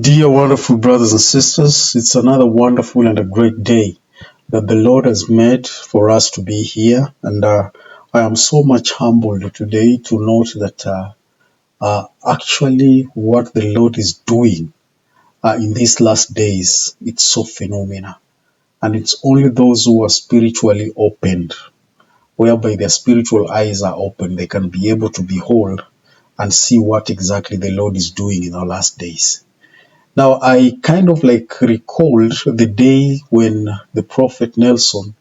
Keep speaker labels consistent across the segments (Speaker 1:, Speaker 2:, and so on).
Speaker 1: Dear wonderful brothers and sisters, it's another wonderful and a great day that the Lord has made for us to be here. And I am so much humbled today to note that actually what the Lord is doing in these last days, it's so phenomenal. And it's only those who are spiritually opened, whereby their spiritual eyes are open, they can be able to behold and see what exactly the Lord is doing in our last days. Now, I kind of like recalled the day when the Prophet Nelson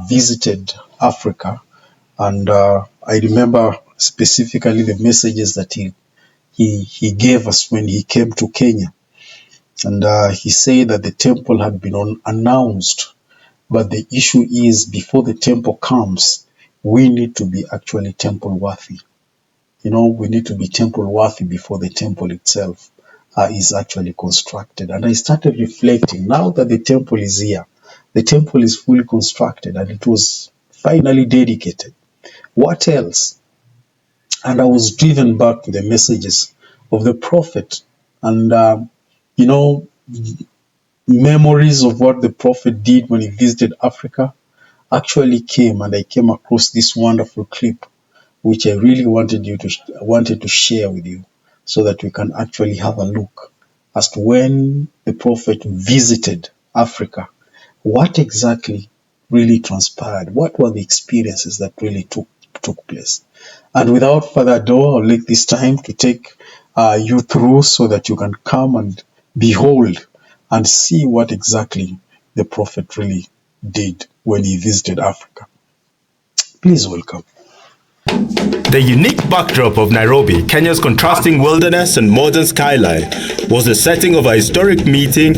Speaker 1: visited Africa, and I remember specifically the messages that he gave us when he came to Kenya. And he said that the temple had been announced, but the issue is before the temple comes, we need to be actually temple worthy. We need to be temple worthy before the temple itself is actually constructed. And I started reflecting, now that the temple is here, the temple is fully constructed and it was finally dedicated. What else? And I was driven back to the messages of the prophet and, memories of what the prophet did when he visited Africa actually came, and I came across this wonderful clip which I really wanted to share with you, so that we can actually have a look as to when the prophet visited Africa, what exactly really transpired, what were the experiences that really took place. And without further ado, I'll take this time to take you through so that you can come and behold and see what exactly the prophet really did when he visited Africa. Please welcome.
Speaker 2: The unique backdrop of Nairobi, Kenya's contrasting wilderness and modern skyline, was the setting of a historic meeting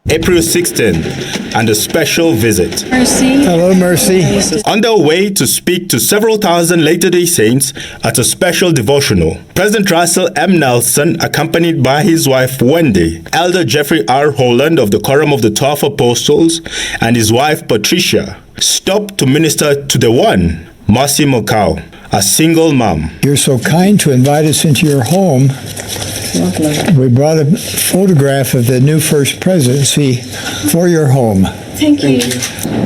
Speaker 2: April 16th and a special visit.
Speaker 3: Mercy.
Speaker 4: Hello, Mercy.
Speaker 2: On their way to speak to several thousand Latter-day Saints at a special devotional, President Russell M. Nelson, accompanied by his wife Wendy, Elder Jeffrey R. Holland of the Quorum of the 12 Apostles, and his wife Patricia, stopped to minister to the one, Mercy Mokau, a single mom.
Speaker 4: You're so kind to invite us into your home. We brought a photograph of the new First Presidency for your home.
Speaker 3: Thank you.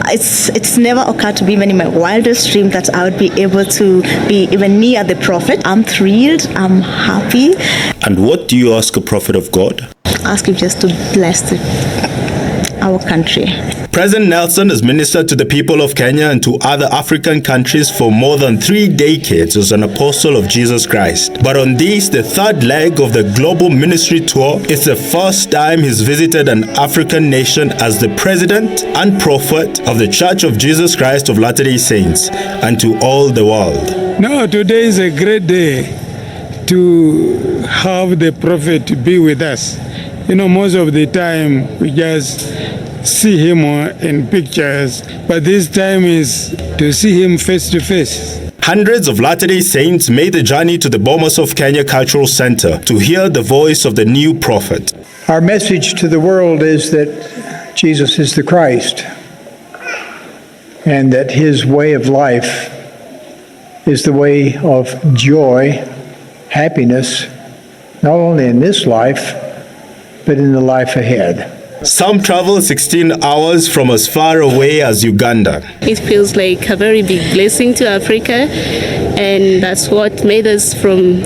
Speaker 5: It's never occurred to me even in my wildest dream that I would be able to be even near the prophet. I'm thrilled. I'm happy.
Speaker 2: And what do you ask a prophet of God?
Speaker 5: Ask him just to bless our country.
Speaker 2: President Nelson has ministered to the people of Kenya and to other African countries for more than 3 decades as an apostle of Jesus Christ. But on this, the third leg of the global ministry tour, it's the first time he's visited an African nation as the president and prophet of the Church of Jesus Christ of Latter-day Saints and to all the world.
Speaker 6: No, today is a great day to have the prophet be with us. Most of the time we just see him in pictures, but this time is to see him face to face.
Speaker 2: Hundreds of Latter-day Saints made the journey to the Bomas of Kenya Cultural Center to hear the voice of the new prophet.
Speaker 4: Our message to the world is that Jesus is the Christ and that his way of life is the way of joy, happiness, not only in this life, but in the life ahead.
Speaker 2: Some travel 16 hours from as far away as Uganda.
Speaker 3: It feels like a very big blessing to Africa, and that's what made us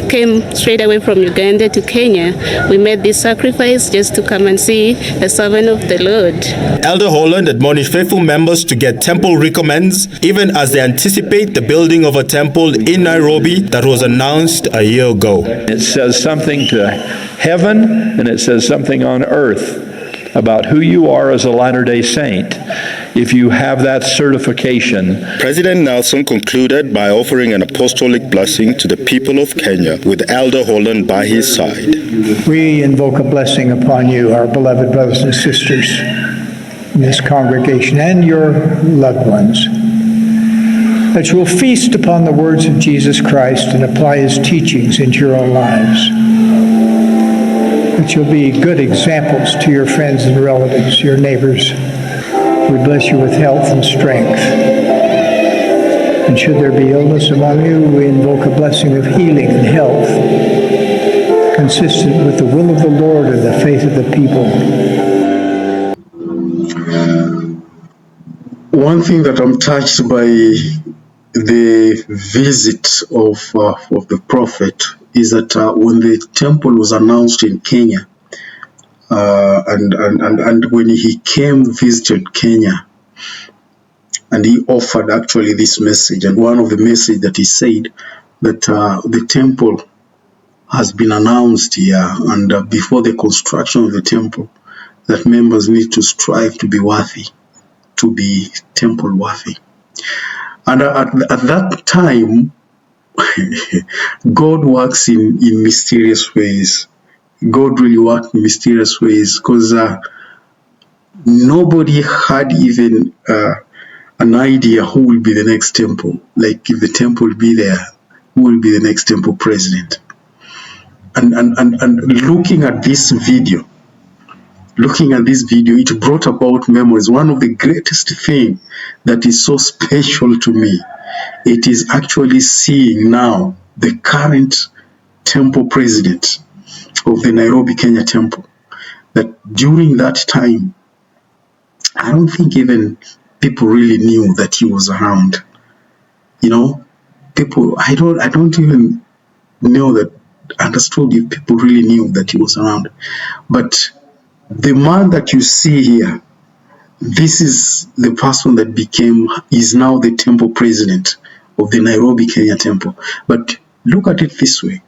Speaker 3: came straight away from Uganda to Kenya. We made this sacrifice just to come and see the servant of the Lord.
Speaker 2: Elder Holland admonished faithful members to get temple recommends, even as they anticipate the building of a temple in Nairobi that was announced a year ago.
Speaker 7: It says something to heaven and it says something on earth about who you are as a Latter-day Saint if you have that certification.
Speaker 2: President Nelson concluded by offering an apostolic blessing to the people of Kenya with Elder Holland by his side.
Speaker 4: We invoke a blessing upon you, our beloved brothers and sisters in this congregation and your loved ones, that you will feast upon the words of Jesus Christ and apply his teachings into your own lives. That you'll be good examples to your friends and relatives, your neighbors. We bless you with health and strength. And should there be illness among you, we invoke a blessing of healing and health consistent with the will of the Lord and the faith of the people.
Speaker 1: One thing that I'm touched by the visit of the prophet is that when the temple was announced in Kenya, and when he came visited Kenya, and he offered actually this message, and one of the message that he said that the temple has been announced here, and before the construction of the temple, that members need to strive to be worthy, to be temple worthy. And at that time, God works in mysterious ways. God really worked in mysterious ways, because nobody had even an idea who will be the next temple. Like, if the temple will be there, who will be the next temple president? And looking at this video, it brought about memories. One of the greatest thing that is so special to me, it is actually seeing now the current temple president of the Nairobi, Kenya temple. That during that time, I don't think even people really knew that he was around. You know, people, I don't even know that, understood if people really knew that he was around. But the man that you see here, this is the person that is now the temple president of the Nairobi, Kenya temple. But look at it this way.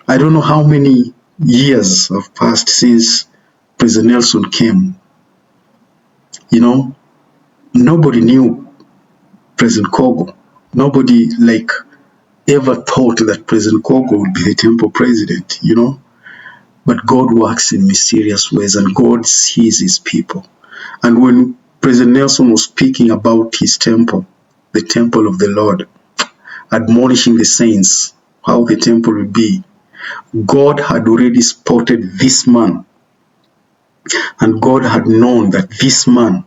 Speaker 1: I don't know how many years have passed since President Nelson came. You know, nobody knew President Kogo. Nobody ever thought that President Kogo would be the temple president, you know. But God works in mysterious ways, and God sees his people. And when President Nelson was speaking about his temple, the temple of the Lord, admonishing the saints how the temple will be, God had already spotted this man, and God had known that this man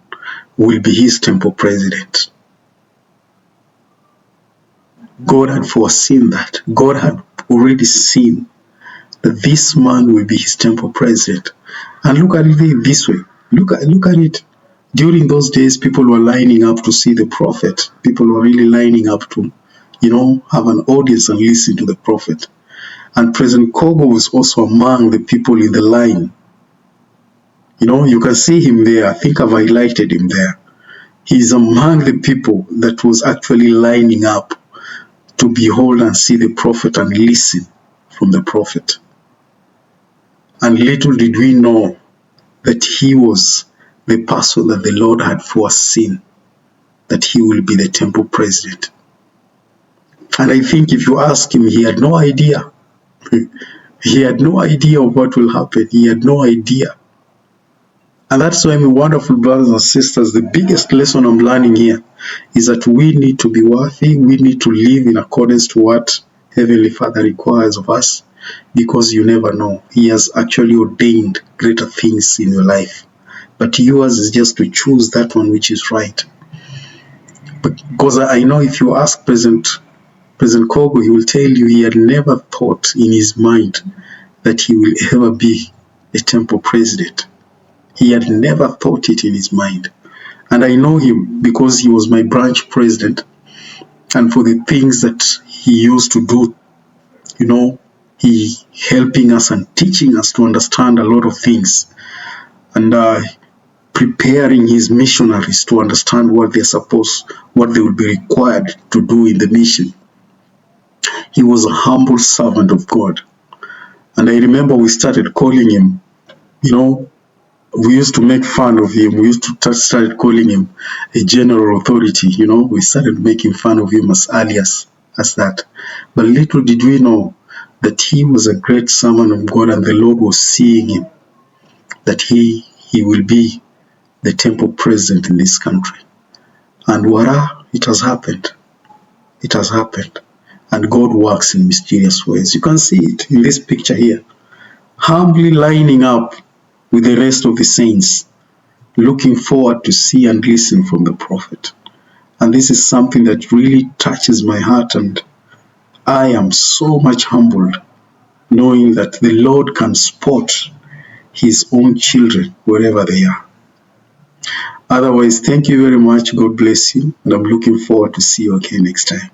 Speaker 1: will be his temple president. God had foreseen that. God had already seen that this man will be his temple president. And look at it this way. Look at it. During those days, people were lining up to see the prophet. People were really lining up to, you know, have an audience and listen to the prophet. And President Kogo was also among the people in the line. You know, you can see him there. I think I've highlighted him there. He's among the people that was actually lining up to behold and see the prophet and listen from the prophet. And little did we know that he was the person that the Lord had foreseen, that he will be the temple president. And I think if you ask him, he had no idea. He had no idea of what will happen. He had no idea. And that's why, my wonderful brothers and sisters, the biggest lesson I'm learning here is that we need to be worthy. We need to live in accordance to what Heavenly Father requires of us, because you never know. He has actually ordained greater things in your life. But yours is just to choose that one which is right. But because I know if you ask President Kogo, he will tell you he had never thought in his mind that he will ever be a temple president. He had never thought it in his mind. And I know him because he was my branch president. And for the things that he used to do, you know, he helping us and teaching us to understand a lot of things. And preparing his missionaries to understand what they will be required to do in the mission. He was a humble servant of God. And I remember we started calling him, you know, we used to make fun of him. We used to start calling him a general authority, you know. We started making fun of him as early as that. But little did we know that he was a great servant of God, and the Lord was seeing him, that he will be the temple president in this country. And voila, it has happened. It has happened. And God works in mysterious ways. You can see it in this picture here. Humbly lining up with the rest of the saints, looking forward to see and listen from the prophet. And this is something that really touches my heart, and I am so much humbled knowing that the Lord can spot his own children wherever they are. Otherwise, thank you very much. God bless you. And I'm looking forward to see you again next time.